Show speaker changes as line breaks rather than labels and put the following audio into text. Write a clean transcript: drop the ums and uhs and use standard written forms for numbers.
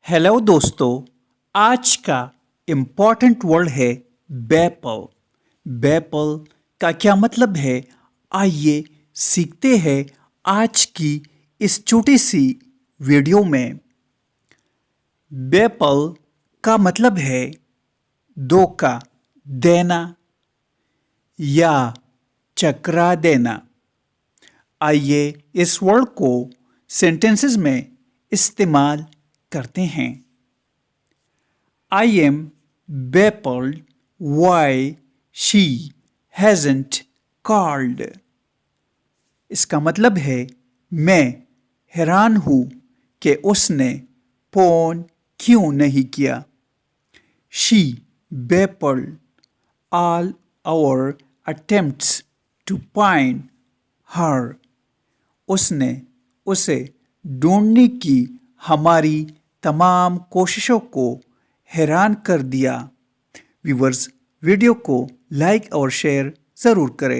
Hello दोस्तों, आज का इम्पॉर्टेंट वर्ड है बेपल। बेपल का क्या मतलब है? आइए सीखते हैं आज की इस छोटी सी वीडियो में। बेपल का मतलब है धोखा देना या चकरा देना। आइए इस वर्ड को सेंटेंसेस में इस्तेमाल करते हैं। I am baffled why she hasn't called. इसका मतलब है मैं हैरान हूँ कि उसने फोन क्यों नहीं किया। She baffled all our attempts to find her. उसने उसे ढूंढने की हमारी तमाम कोशिशों को हैरान कर दिया। व्यूअर्स, वीडियो को लाइक और शेयर ज़रूर करें।